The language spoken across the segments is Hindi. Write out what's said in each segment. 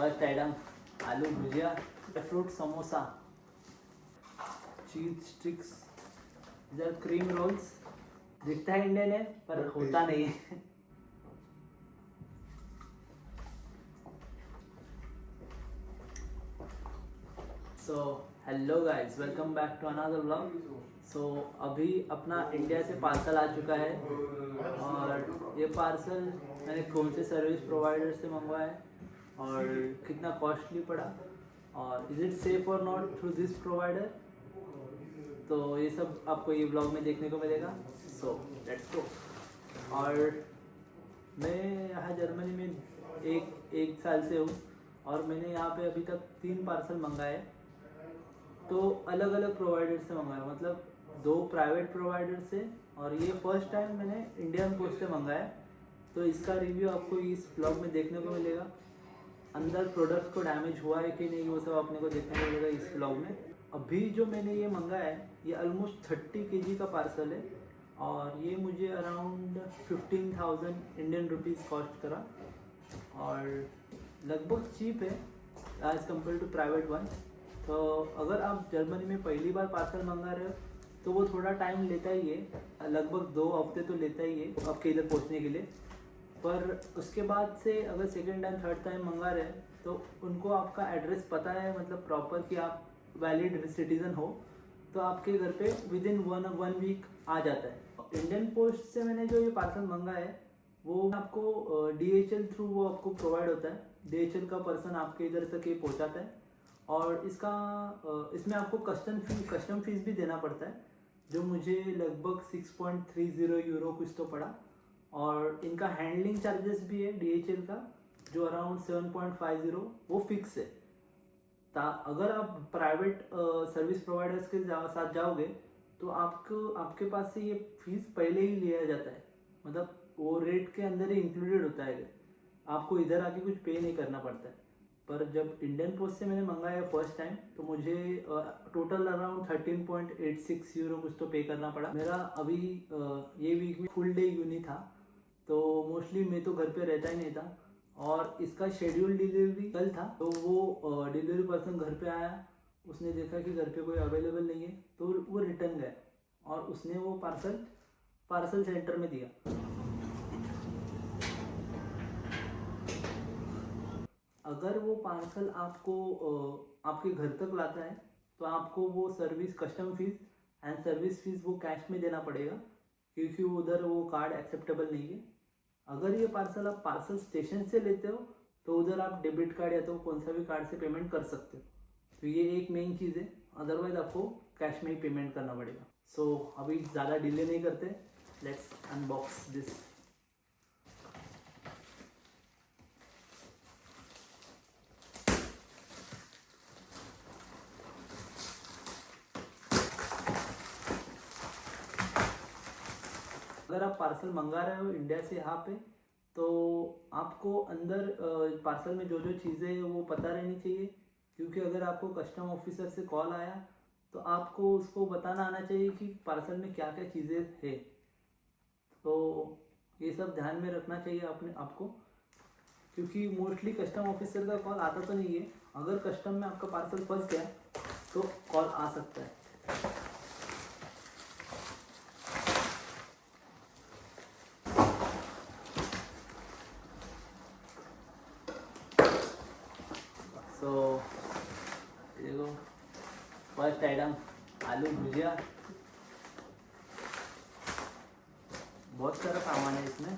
फर्स्ट आइटम आलू भुजिया, फ्रूट समोसा, चीज स्टिक्स, इधर क्रीम रोल्स। दिखता है इंडियन है पर होता नहीं है। So hello guys, welcome back to another vlog. So अभी अपना इंडिया से पार्सल आ चुका है और ये पार्सल मैंने कौन से सर्विस प्रोवाइडर से मंगवाया है और कितना कॉस्टली पड़ा और इज इट सेफ और नॉट थ्रू दिस प्रोवाइडर, तो ये सब आपको ये ब्लॉग में देखने को मिलेगा। So let's go. और मैं यहाँ जर्मनी में एक साल से हूँ और मैंने यहाँ पे अभी तक 3 पार्सल मंगाए, तो अलग अलग प्रोवाइडर से मंगाया, मतलब 2 प्राइवेट प्रोवाइडर से और ये फर्स्ट टाइम मैंने इंडियन पोस्ट से मंगाया। तो इसका रिव्यू आपको इस ब्लॉग में देखने को मिलेगा। अंदर प्रोडक्ट को डैमेज हुआ है कि नहीं वो सब अपने को देखने को मिलेगा इस ब्लॉग में। अभी जो मैंने ये मंगाया है ये ऑलमोस्ट 30 kg का पार्सल है और ये मुझे अराउंड 15,000 इंडियन रुपीज़ कॉस्ट करा और लगभग चीप है as compare to private one. तो अगर आप जर्मनी में पहली बार पार्सल मंगा रहे हो तो वो थोड़ा टाइम लेता ही है, लगभग 2 हफ्ते तो लेता ही है आपके इधर पहुंचने के लिए। पर उसके बाद से अगर सेकेंड टाइम थर्ड टाइम मंगा रहे हैं तो उनको आपका एड्रेस पता है, मतलब प्रॉपर कि आप वैलिड सिटीज़न हो, तो आपके घर पे विद इन वन वीक आ जाता है। इंडियन पोस्ट से मैंने जो ये पार्सल मंगा है वो आपको DHL थ्रू वो आपको प्रोवाइड होता है। DHL का पर्सन आपके इधर तक ये पहुंचाता है और इसमें आपको कस्टम फीस भी देना पड़ता है, जो मुझे लगभग 6.30 यूरो कुछ तो पड़ा। और इनका हैंडलिंग चार्जेस भी है DHL का, जो अराउंड 7.50 वो फिक्स है। अगर आप प्राइवेट सर्विस प्रोवाइडर्स के साथ जाओगे तो आपके पास से ये फीस पहले ही लिया जाता है, मतलब वो रेट के अंदर ही इंक्लूडेड होता है, आपको इधर आके कुछ पे नहीं करना पड़ता है। पर जब इंडियन पोस्ट से मैंने मंगाया फर्स्ट टाइम तो मुझे टोटल अराउंड 13.86 यूरो कुछ तो पे करना पड़ा। मेरा अभी ये वीक में फुल डे यूनी था, तो मोस्टली मैं तो घर पे रहता ही नहीं था और इसका शेड्यूल डिलीवरी कल था। तो वो डिलीवरी पर्सन घर पे आया, उसने देखा कि घर पे कोई अवेलेबल नहीं है तो वो रिटर्न गया और उसने वो पार्सल सेंटर में दिया। अगर वो पार्सल आपको आपके घर तक लाता है तो आपको वो service custom fees and service fees वो कैश में देना पड़ेगा, क्योंकि उधर वो कार्ड एक्सेप्टेबल नहीं है। अगर ये पार्सल आप पार्सल स्टेशन से लेते हो तो उधर आप डेबिट कार्ड या तो कौन सा भी कार्ड से पेमेंट कर सकते हो, तो ये एक मेन चीज़ है। अदरवाइज आपको कैश में ही पेमेंट करना पड़ेगा। सो अभी ज़्यादा डिले नहीं करते, लेट्स अनबॉक्स दिस। अगर आप पार्सल मंगा रहे हो इंडिया से यहाँ पे तो आपको अंदर पार्सल में जो जो चीज़ें हैं वो पता रहनी चाहिए, क्योंकि अगर आपको कस्टम ऑफिसर से कॉल आया तो आपको उसको बताना आना चाहिए कि पार्सल में क्या क्या चीज़ें है। तो ये सब ध्यान में रखना चाहिए आपको, क्योंकि मोस्टली कस्टम ऑफिसर का कॉल आता तो नहीं है। अगर कस्टम में आपका पार्सल फंस गया तो कॉल आ सकता है। तो देखो फर्स्ट आइटम आलू भुजिया, बहुत सारा सामान है इसमें।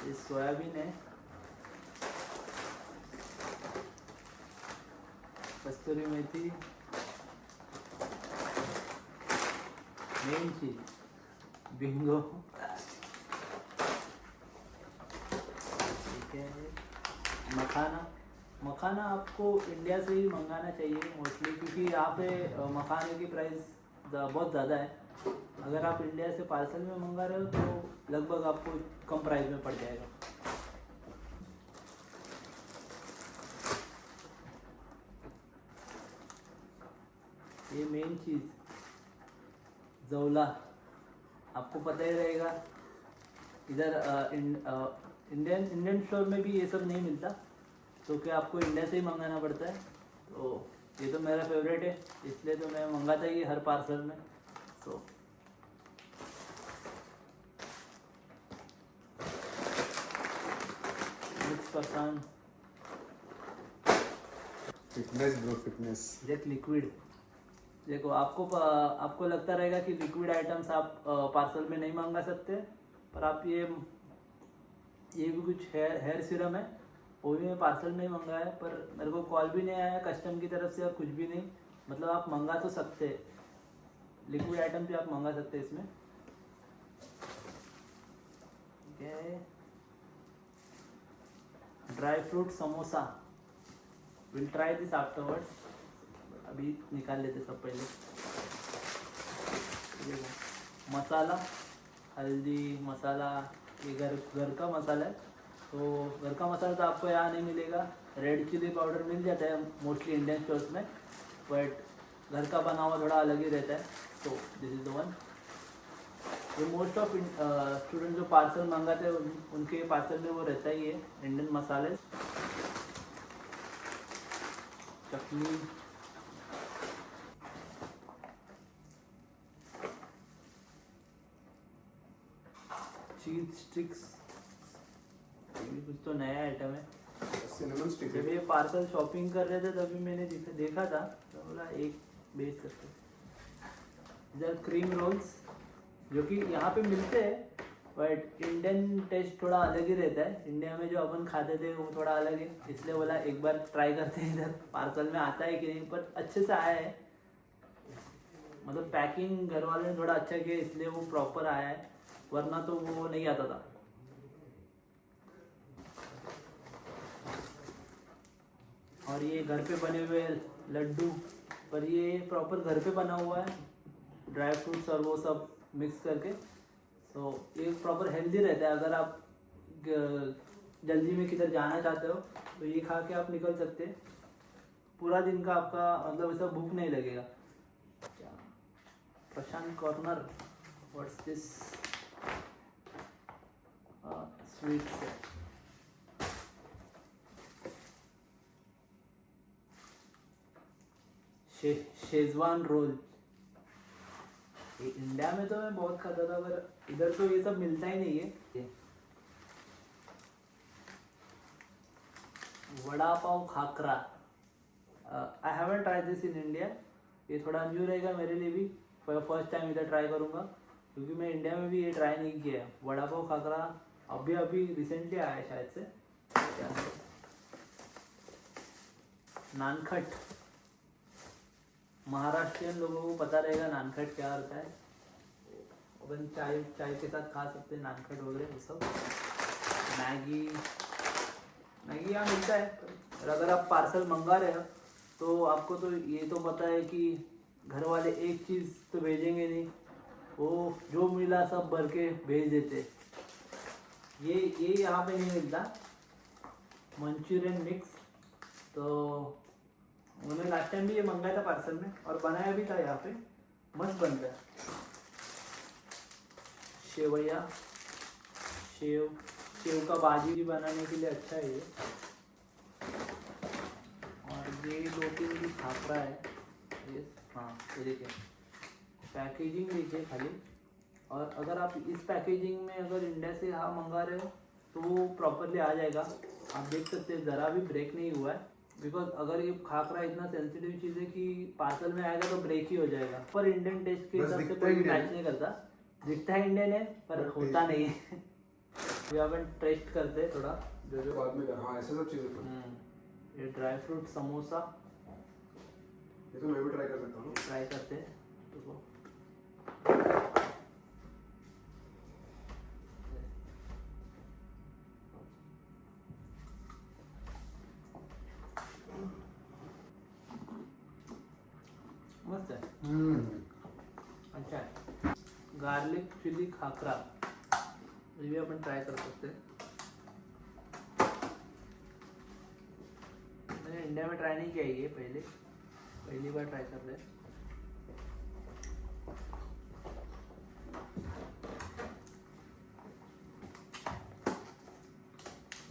ये सोयाबीन है, कस्तूरी मेथी, मेन चीज बिंगो, ठीक है। मखाना आपको इंडिया से ही मंगाना चाहिए मोस्टली, क्योंकि यहाँ पे मखाने की प्राइस बहुत ज़्यादा है। अगर आप इंडिया से पार्सल में मंगा रहे हो तो लगभग आपको कम प्राइस में पड़ जाएगा। ये मेन चीज़ जौला, आपको पता ही रहेगा इधर इंडियन स्टोर में भी ये सब नहीं मिलता, तो क्या आपको इंडिया से ही मंगाना पड़ता है। तो ये तो मेरा फेवरेट है, इसलिए तो मैं मंगाता ही हर पार्सल में। सो मिक्स पसंद फिटनेस ब्रो, फिटनेस। देख लिक्विड, देखो आपको लगता रहेगा कि लिक्विड आइटम्स आप पार्सल में नहीं मंगा सकते, पर आप ये भी कुछ हेयर सीरम है, वो भी मैं पार्सल में ही मंगाया, पर मेरे को कॉल भी नहीं आया कस्टम की तरफ से और कुछ भी नहीं। मतलब आप मंगा तो सकते, लिक्विड आइटम भी आप मंगा सकते इसमें। Dry fruit samosa, will try this afterwards. अभी निकाल लेते सब पहले। मसाला, हल्दी मसाला, ये घर का मसाला है। तो घर का मसाला तो आपको यहाँ नहीं मिलेगा, रेड चिली पाउडर मिल जाता है मोस्टली इंडियन स्टोर्स में, बट घर का बना हुआ थोड़ा अलग ही रहता है। तो दिस इज़ द वन। ये मोस्ट ऑफ स्टूडेंट जो पार्सल मंगाते हैं उनके पार्सल में वो रहता ही है, इंडियन मसाले। चटनी, चीज स्टिक्स, ये कुछ तो नया आइटम है। सिनेमन स्टिक जब ये पार्सल शॉपिंग कर रहे थे तभी मैंने देखा था, तो बोला एक बेच सकते। इधर क्रीम रोल्स, जो कि यहाँ पे मिलते हैं, बट इंडियन टेस्ट थोड़ा अलग ही रहता है। इंडिया में जो अपन खाते थे वो थोड़ा अलग है, इसलिए बोला एक बार ट्राई करते हैं इधर पार्सल में आता है कि नहीं, पर अच्छे से आया है। मतलब पैकिंग घर वाले ने थोड़ा अच्छा किया, इसलिए वो प्रॉपर आया है, वरना तो वो नहीं आता था। और ये घर पे बने हुए लड्डू, पर ये प्रॉपर घर पे बना हुआ है, ड्राई फ्रूट्स और वो सब मिक्स करके। तो ये प्रॉपर हेल्दी रहता है। अगर आप जल्दी में किधर जाना चाहते हो तो ये खा के आप निकल सकते हैं, पूरा दिन का आपका मतलब ऐसा भूख नहीं लगेगा। प्रशांत कॉर्नर, व्हाट्स दिस? स्वीट्स है। शेजवान रोल, इंडिया में तो मैं बहुत खाता था, पर इधर तो ये सब मिलता ही नहीं है। Vada pav khakra, I haven't try this in India. ये थोड़ा न्यू रहेगा मेरे लिए भी, फर्स्ट टाइम इधर ट्राई करूँगा, क्योंकि मैं इंडिया में भी ये ट्राई नहीं किया है। वड़ा पाव खाकरा अभी रिसेंटली आया है शायद से। नानखट, महाराष्ट्रियन लोगों को पता रहेगा नानखट क्या होता है। अपन चाय के साथ खा सकते हैं नानखट वगैरह वो सब। मैगी यहाँ मिलता है, और अगर आप पार्सल मंगा रहे हो तो आपको तो ये तो पता है कि घर वाले एक चीज़ तो भेजेंगे नहीं, वो जो मिला सब भर के भेज देते। ये यहाँ पे नहीं मिलता, मंचूरियन मिक्स। तो मैंने लास्ट टाइम भी ये मंगाया था पार्सल में, और बनाया भी था यहाँ पे, मस्त बनता है। सेवैया, सेव का भाजी भी बनाने के लिए अच्छा है ये। और ये 2-3 भी खाकरा है ये। हाँ ये देखिए, पैकेजिंग देखिए खाली। और अगर आप इस पैकेजिंग में अगर इंडिया से यहाँ मंगा रहे हो तो वो प्रॉपरली आ जाएगा। आप देख सकते हैं ज़रा भी ब्रेक नहीं हुआ है, बिकॉज अगर ये खाकरा इतना सेंसिटिव चीज़ है कि पार्सल में आएगा तो ब्रेक ही हो जाएगा। पर इंडियन टेस्ट के हिसाब से कोई मैच नहीं करता। दिखता है इंडियन है पर होता नहीं है। ये अपन टेस्ट करते थोड़ा जो बाद में। हाँ ऐसे सब चीज़ें। ये ड्राई फ्रूट समोसा, ये तो मैं भी ट्राई कर सकता हूँ। ट्राई करते हैं तो मस्त है। अच्छा है। गार्लिक चिली खाकरा, ये भी अपन ट्राई कर सकते हैं। मैंने इंडिया में ट्राई नहीं किया ये, पहली बार ट्राई कर रहे हैं।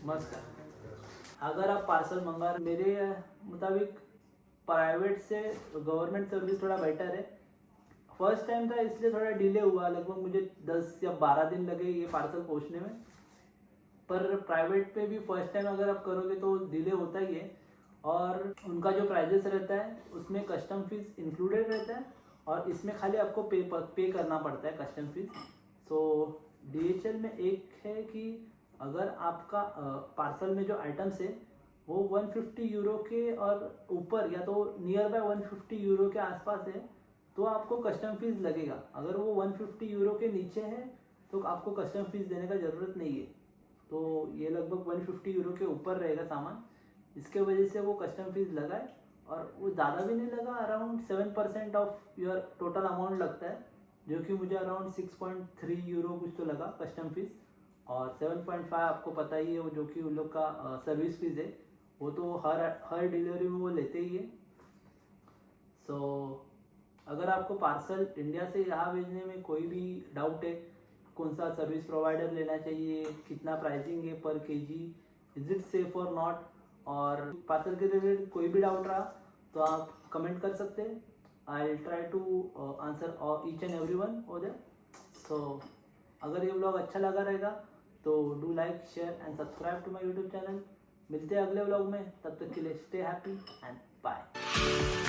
मस्त है। अगर आप पार्सल मंगा रहे, मेरे मुताबिक प्राइवेट से गवर्नमेंट सर्विस थोड़ा बेटर है। फर्स्ट टाइम था इसलिए थोड़ा डिले हुआ, लगभग मुझे 10 या 12 दिन लगे ये पार्सल पहुंचने में। पर प्राइवेट पे भी फर्स्ट टाइम अगर आप करोगे तो डिले होता ही है। और उनका जो प्राइजेस रहता है उसमें कस्टम फीस इंक्लूडेड रहता है, और इसमें खाली आपको पे करना पड़ता है कस्टम फीस। सो DHL में एक है कि अगर आपका पार्सल में जो आइटम्स है वो 150 यूरो के और ऊपर या तो नियर बाय 150 यूरो के आसपास है तो आपको कस्टम फीस लगेगा। अगर वो 150 यूरो के नीचे है तो आपको कस्टम फीस देने का ज़रूरत नहीं है। तो ये लगभग 150 यूरो के ऊपर रहेगा सामान, इसके वजह से वो कस्टम फीस लगा है। और वो ज़्यादा भी नहीं लगा, around 7% of your total amount लगता है, जो कि मुझे अराउंड 6.3 यूरो कुछ तो लगा कस्टम फीस। और 7.5 आपको पता ही है वो, जो कि उन लोग का सर्विस फीस है, वो तो हर डिलीवरी में वो लेते ही है। सो अगर आपको पार्सल इंडिया से यहाँ भेजने में कोई भी डाउट है, कौन सा सर्विस प्रोवाइडर लेना चाहिए, कितना प्राइसिंग है पर केजी, इज इट सेफ और नॉट, और पार्सल के रिलेटेड कोई भी डाउट रहा तो आप कमेंट कर सकते हैं। I will try to answer each and every one हो देयर। सो अगर ये व्लॉग अच्छा लगा रहेगा तो do like, share and subscribe to my YouTube channel. मिलते हैं अगले व्लॉग में, तब तक के लिए स्टे हैप्पी एंड बाय।